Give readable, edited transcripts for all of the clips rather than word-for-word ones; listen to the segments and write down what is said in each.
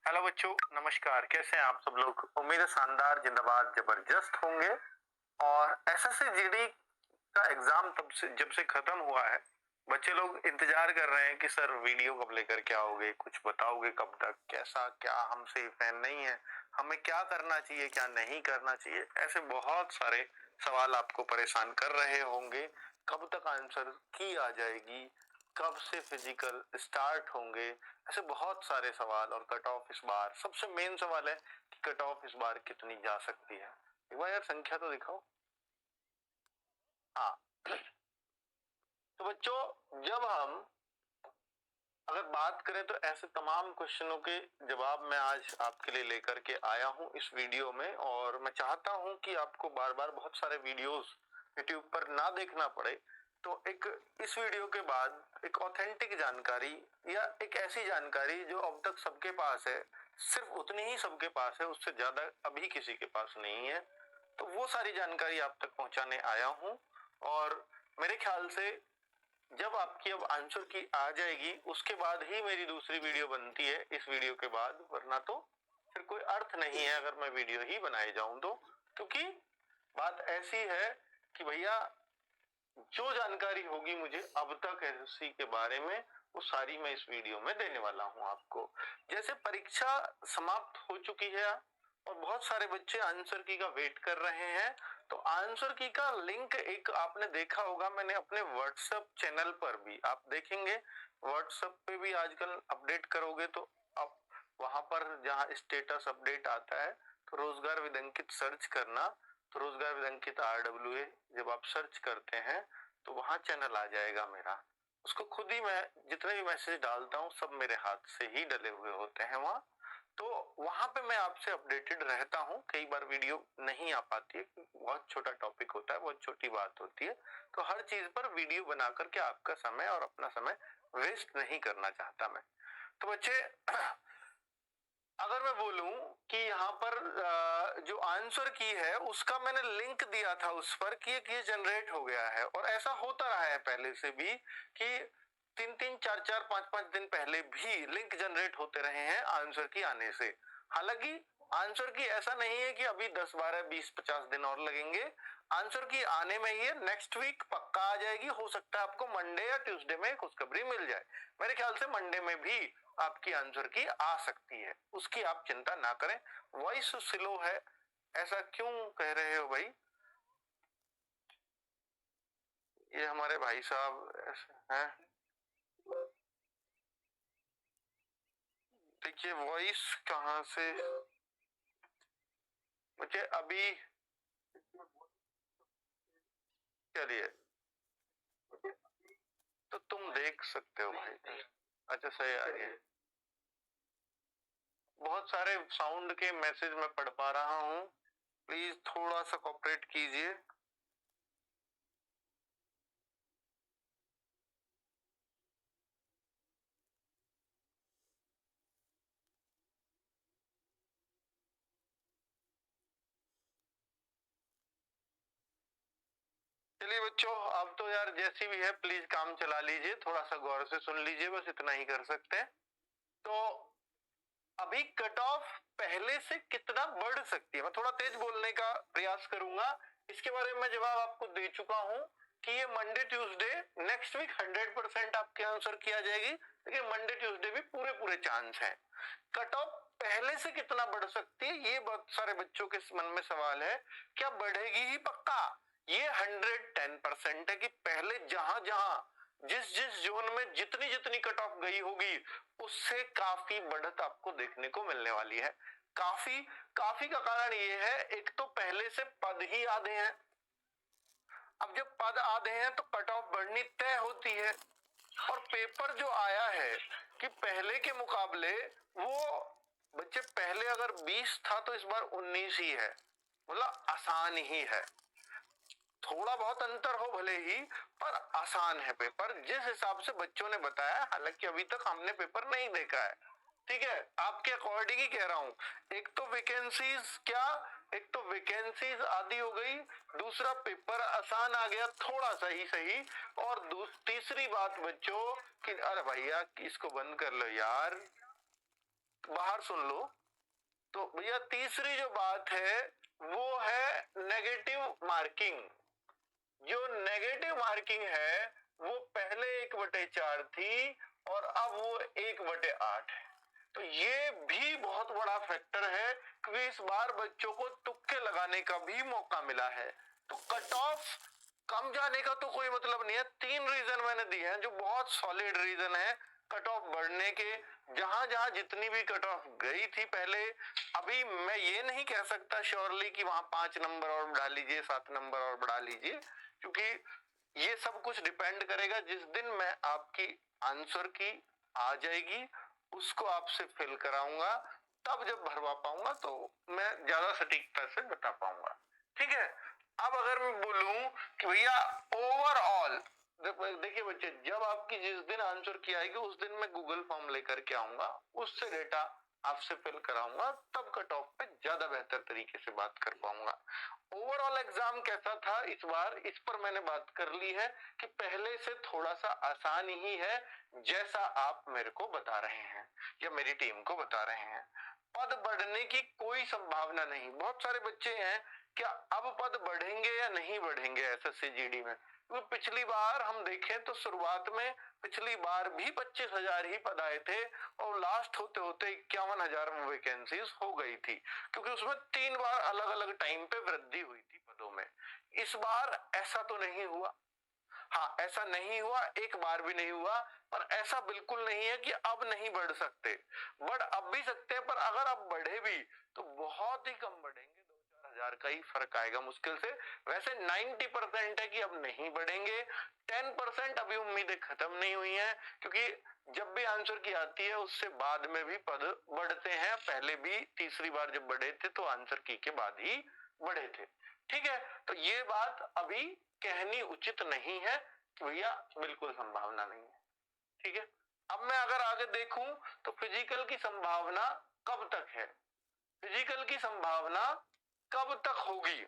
Hello बच्चों, नमस्कार। कैसे हैं आप सब लोग? उम्मीद है शानदार, जिंदाबाद, जबरदस्त होंगे। और एसएससी जीडी का एग्जाम तब से जब से खत्म हुआ है, बच्चे लोग इंतजार कर रहे हैं कि सर वीडियो कब लेकर के आओगे, कुछ बताओगे कब तक, कैसा क्या, हमसे फैन नहीं है, हमें क्या करना चाहिए, क्या नहीं करना चाहिए। ऐसे बहुत सारे सवाल आपको परेशान कर रहे होंगे। कब तक आंसर की आ जाएगी, कब से फिजिकल स्टार्ट होंगे, ऐसे बहुत सारे सवाल। और कट ऑफ इस बार सबसे मेन सवाल है कि कट ऑफ इस बार कितनी जा सकती है। एक बार यार संख्या तो दिखाओ। हाँ, तो बच्चों जब हम अगर बात करें तो ऐसे तमाम क्वेश्चनों के जवाब मैं आज आपके लिए लेकर के आया हूं इस वीडियो में। और मैं चाहता हूं कि आपको बार बार बहुत सारे वीडियोस यूट्यूब पर ना देखना पड़े। तो एक इस वीडियो के बाद एक ऑथेंटिक जानकारी या एक ऐसी जानकारी जो अब तक सबके पास है, सिर्फ उतनी ही सबके पास है, उससे ज्यादा अभी किसी के पास नहीं है, तो वो सारी जानकारी आप तक पहुंचाने आया हूं। और मेरे ख्याल से जब आपकी अब आंसर की आ जाएगी उसके बाद ही मेरी दूसरी वीडियो बनती है इस वीडियो के बाद, वरना तो फिर कोई अर्थ नहीं है अगर मैं वीडियो ही बनाए जाऊं तो। क्योंकि बात ऐसी है कि भैया जो जानकारी होगी मुझे अब तक एसएससी के बारे में, वो सारी मैं इस वीडियो में देने वाला हूं आपको। जैसे परीक्षा समाप्त हो चुकी है और बहुत सारे बच्चे आंसर की का वेट कर रहे हैं, तो आंसर की का लिंक एक आपने देखा होगा, मैंने अपने व्हाट्सएप चैनल पर भी, आप देखेंगे व्हाट्सएप पे भी आजकल अपडेट करोगे तो अब वहां पर जहां स्टेटस अपडेट आता है तो रोजगार विद अंकित सर्च करना। तो रोजगार विद अंकित RWA जब आप सर्च करते हैं तो वहां चैनल आ जाएगा मेरा। उसको खुद ही मैं जितने भी मैसेज डालता हूँ सब मेरे हाथ से ही डले हुए होते हैं वहां। तो वहां पे मैं आपसे अपडेटेड रहता हूँ। कई बार वीडियो नहीं आ पाती है, बहुत छोटा टॉपिक होता है, बहुत छोटी बात होती है, तो हर चीज पर वीडियो बना करके आपका समय और अपना समय वेस्ट नहीं करना चाहता मैं। तो बच्चे अगर मैं बोलूं कि यहाँ पर जो आंसर की है उसका मैंने लिंक दिया था उस पर कि ये जनरेट हो गया है, और ऐसा होता रहा है पहले से भी कि 3-3 4-4 5-5 दिन पहले भी लिंक जनरेट होते रहे हैं आंसर की आने से। हालांकि आंसर की ऐसा नहीं है कि अभी 10 12 20 50 दिन और लगेंगे। आंसर की आने में ही नेक्स्ट वीक पक्का आ जाएगी। हो सकता है आपको मंडे या ट्यूसडे में खुशखबरी मिल जाए। मेरे ख्याल से मंडे में भी आपकी आंसर की आ सकती है, उसकी आप चिंता ना करें। वॉइस स्लो है, ऐसा क्यों कह रहे हो भाई? ये हमारे भाई साहब ऐसे हैं। देखिए वॉइस कहाँ से, मुझे अभी, चलिए, तो तुम देख सकते हो भाई। अच्छा सही आ रही है। बहुत सारे साउंड के मैसेज मैं पढ़ पा रहा हूँ, प्लीज थोड़ा सा कोऑपरेट कीजिए। चलिए बच्चों, अब तो यार जैसी भी है प्लीज काम चला लीजिए, थोड़ा सा गौर से सुन लीजिए, बस इतना ही कर सकते हैं। तो अभी कट ऑफ पहले से कितना बढ़ सकती है, मैं थोड़ा तेज बोलने का प्रयास करूंगा। इसके बारे में जवाब आपको दे चुका हूं कि ये मंडे ट्यूसडे नेक्स्ट वीक 100% आपके आंसर किया जाएगी, लेकिन मंडे ट्यूसडे भी पूरे पूरे चांस है। कट ऑफ पहले से कितना बढ़ सकती है, ये बहुत सारे बच्चों के मन में सवाल है। क्या बढ़ेगी ही पक्का? ये 110% है कि पहले जहां जहां जिस जिस जोन में जितनी जितनी कट ऑफ गई होगी उससे काफी बढ़त आपको देखने को मिलने वाली है। काफी काफी का कारण ये है, एक तो पहले से पद ही आधे हैं। अब जब पद आधे हैं तो कट ऑफ बढ़नी तय होती है। और पेपर जो आया है कि पहले के मुकाबले वो बच्चे, पहले अगर 20 था तो इस बार 19 ही है, मतलब आसान ही है। थोड़ा बहुत अंतर हो भले ही, पर आसान है पेपर जिस हिसाब से बच्चों ने बताया। हालांकि अभी तक हमने पेपर नहीं देखा है, ठीक है, आपके अकॉर्डिंग ही कह रहा हूं। एक तो वैकेंसीज क्या, एक तो वैकेंसीज आधी हो गई, दूसरा पेपर आसान आ गया थोड़ा सा ही सही, और तीसरी बात बच्चों कि अरे भैया इसको बंद कर लो यार, बाहर सुन लो। तो भैया तीसरी जो बात है वो है नेगेटिव मार्किंग। जो नेगेटिव मार्किंग है वो पहले 1/4 थी और अब वो 1/8 है। तो ये भी बहुत बड़ा फैक्टर है क्योंकि इस बार बच्चों को तुक्के लगाने का भी मौका मिला है। तो कट ऑफ कम जाने का तो कोई मतलब नहीं है। 3 रीजन मैंने दिए हैं जो बहुत सॉलिड रीजन है कट ऑफ बढ़ने के। जहां जहां जितनी भी कट ऑफ गई थी पहले, अभी मैं ये नहीं कह सकता श्योरली कि वहां 5 नंबर और बढ़ा लीजिए, 7 नंबर और बढ़ा लीजिए, क्योंकि ये सब कुछ डिपेंड करेगा जिस दिन मैं आपकी आंसर की आ जाएगी उसको आपसे फिल कराऊंगा, तब जब भरवा पाऊंगा तो मैं ज्यादा सटीकता से बता पाऊंगा। ठीक है। अब अगर मैं बोलूं कि भैया ओवरऑल, देखिए बच्चे, जब आपकी जिस दिन आंसर की आएगी उस दिन मैं गूगल फॉर्म लेकर के आऊंगा, उससे डेटा आपसे फिल कराऊंगा, तब कट ऑफ पे ज्यादा बेहतर तरीके से बात कर पाऊंगा। ओवरऑल एग्जाम कैसा था इस बार, इस पर मैंने बात कर ली है कि पहले से थोड़ा सा आसान ही है जैसा आप मेरे को बता रहे हैं या मेरी टीम को बता रहे हैं। पद बढ़ने की कोई संभावना नहीं। बहुत सारे बच्चे हैं, क्या अब पद बढ़ेंगे या नहीं बढ़ेंगे एसएससी जीडी में? क्योंकि पिछली बार हम देखें तो शुरुआत में पिछली बार भी 25,000 ही पद आए थे और लास्ट होते होते 51,000 वैकेंसीज हो गई थी, क्योंकि उसमें 3 बार अलग अलग टाइम पे वृद्धि हुई थी पदों में। इस बार ऐसा तो नहीं हुआ। हाँ, ऐसा नहीं हुआ, एक बार भी नहीं हुआ, पर ऐसा बिल्कुल नहीं है कि अब नहीं बढ़ सकते। बढ़ अब भी सकते हैं, पर अगर अब बढ़े भी तो बहुत ही कम बढ़ेंगे, 2-4 हजार का ही फर्क आएगा मुश्किल से। वैसे 90% है कि अब नहीं बढ़ेंगे। 10% अभी उम्मीदें खत्म नहीं हुई हैं, क्योंकि जब भी आंसर की आती है उससे बाद में भी पद बढ़ते हैं। पहले भी तीसरी बार जब बढ़े थे तो आंसर की के बाद ही बढ़े थे। ठीक है। तो ये बात अभी कहनी उचित नहीं है कि भैया बिल्कुल संभावना नहीं है। ठीक है। अब मैं अगर आगे देखूं तो फिजिकल की संभावना कब तक है, फिजिकल की संभावना कब तक होगी?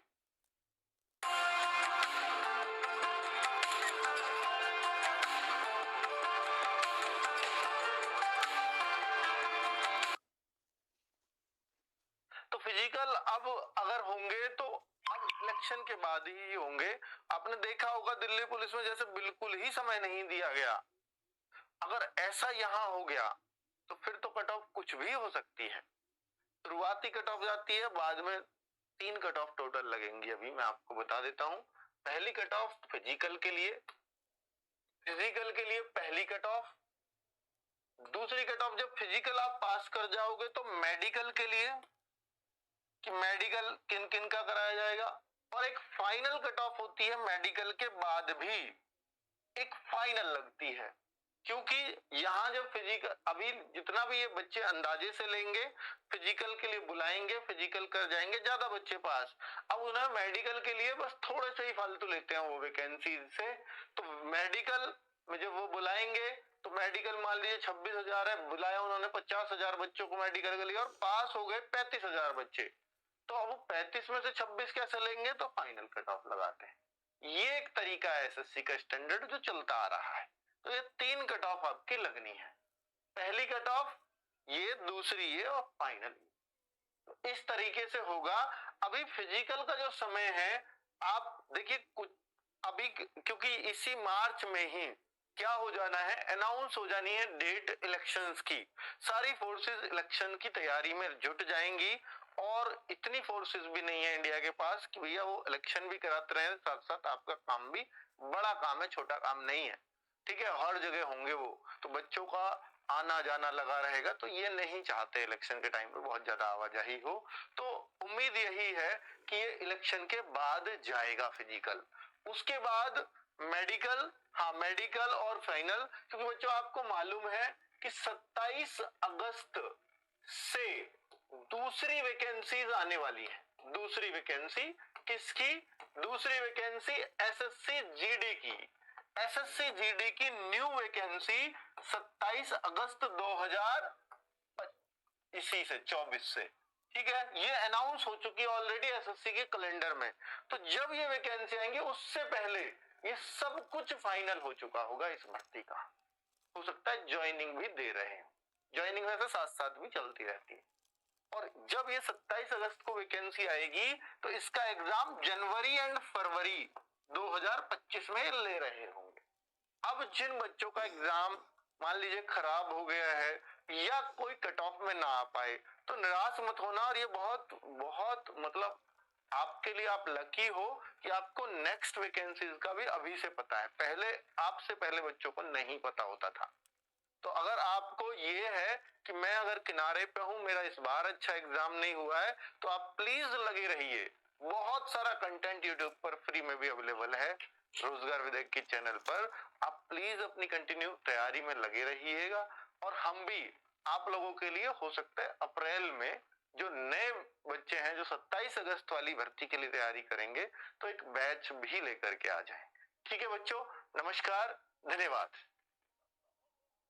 तो फिजिकल अब अगर होंगे तो अब इलेक्शन के बाद ही होंगे। आपने देखा होगा दिल्ली पुलिस में जैसे बिल्कुल ही समय नहीं दिया गया, अगर ऐसा यहां हो गया तो फिर तो कट ऑफ कुछ भी हो सकती है। शुरुआती कट ऑफ जाती है, बाद में 3 कट ऑफ टोटल लगेंगी। अभी मैं आपको बता देता हूं। पहली कट ऑफ फिजिकल के लिए, पहली कट ऑफ। दूसरी कट ऑफ जब फिजिकल आप पास कर जाओगे तो मेडिकल के लिए, कि मेडिकल किन किन का कराया जाएगा। और एक फाइनल कट ऑफ होती है मेडिकल के बाद भी, एक फाइनल लगती है, क्योंकि यहाँ जब फिजिकल, अभी जितना भी ये बच्चे अंदाजे से लेंगे, फिजिकल के लिए बुलाएंगे, फिजिकल कर जाएंगे ज्यादा बच्चे पास। अब उन्हें मेडिकल के लिए बस थोड़े से ही फालतू लेते हैं वो वैकेंसी से। तो मेडिकल में जब वो बुलाएंगे तो मेडिकल मान लीजिए 26,000 है, बुलाया उन्होंने 50,000 बच्चों को मेडिकल के लिए और पास हो गए 35,000 बच्चे। तो अब 35 में से 26 कैसे लेंगे? तो फाइनल कट ऑफ लगाते हैं। ये एक तरीका है एसएससी का स्टैंडर्ड जो चलता आ रहा है। तो ये 3 कट ऑफ आपकी लगनी है, पहली कट ऑफ ये, दूसरी ये और फाइनल। तो इस तरीके से होगा। अभी फिजिकल का जो समय है, आप देखिए कुछ अभी, क्योंकि इसी मार्च में ही क्या हो जाना है, अनाउंस हो जानी है डेट इलेक्शंस की। सारी फोर्सेस इलेक्शन की तैयारी में जुट जाएंगी और इतनी फोर्सेस भी नहीं है इंडिया के पास कि भैया वो इलेक्शन भी कराते रहे, साथ साथ आपका काम भी, बड़ा काम है, छोटा काम नहीं है। ठीक है। हर जगह होंगे वो, तो बच्चों का आना जाना लगा रहेगा, तो ये नहीं चाहते इलेक्शन के टाइम पे बहुत ज्यादा आवाजाही हो। तो उम्मीद यही है कि ये इलेक्शन के बाद जाएगा फिजिकल, उसके बाद मेडिकल। हाँ, मेडिकल और फाइनल, क्योंकि बच्चों आपको मालूम है कि 27 अगस्त से दूसरी वैकेंसीज आने वाली है। दूसरी वैकेंसी किसकी? दूसरी वैकेंसी एसएससी जीडी की। एसएससी जीडी की न्यू वैकेंसी 27 अगस्त 2024 से। ठीक है। ये अनाउंस हो चुकी है ऑलरेडी एसएससी के कैलेंडर में। तो जब ये वैकेंसी आएंगे उससे पहले ये सब कुछ फाइनल हो चुका होगा इस भर्ती का। हो सकता है ज्वाइनिंग भी दे रहे हैं। ज्वाइनिंग वैसे साथ साथ भी चलती रहती है। और जब ये 27 अगस्त को वैकेंसी आएगी तो इसका एग्जाम जनवरी एंड फरवरी 2025 में ले रहे होंगे। अब जिन बच्चों का एग्जाम मान लीजिए खराब हो गया है या कोई कट ऑफ में ना आ पाए तो निराश मत होना। और ये बहुत बहुत मतलब आपके लिए आप लकी हो कि आपको नेक्स्ट वैकेंसीज का भी अभी से पता है, पहले आपसे पहले बच्चों को नहीं पता होता था। तो अगर आपको ये है कि मैं अगर किनारे पे हूं, मेरा इस बार अच्छा एग्जाम नहीं हुआ है, तो आप प्लीज लगे रहिए। बहुत सारा कंटेंट यूट्यूब पर फ्री में भी अवेलेबल है रोजगार विदेश के चैनल पर। आप प्लीज अपनी कंटिन्यू तैयारी में लगे रहिएगा। और हम भी आप लोगों के लिए हो सकता है अप्रैल में जो नए बच्चे हैं जो 27 अगस्त वाली भर्ती के लिए तैयारी करेंगे तो एक बैच भी लेकर के आ जाएं। ठीक है बच्चों, नमस्कार, धन्यवाद।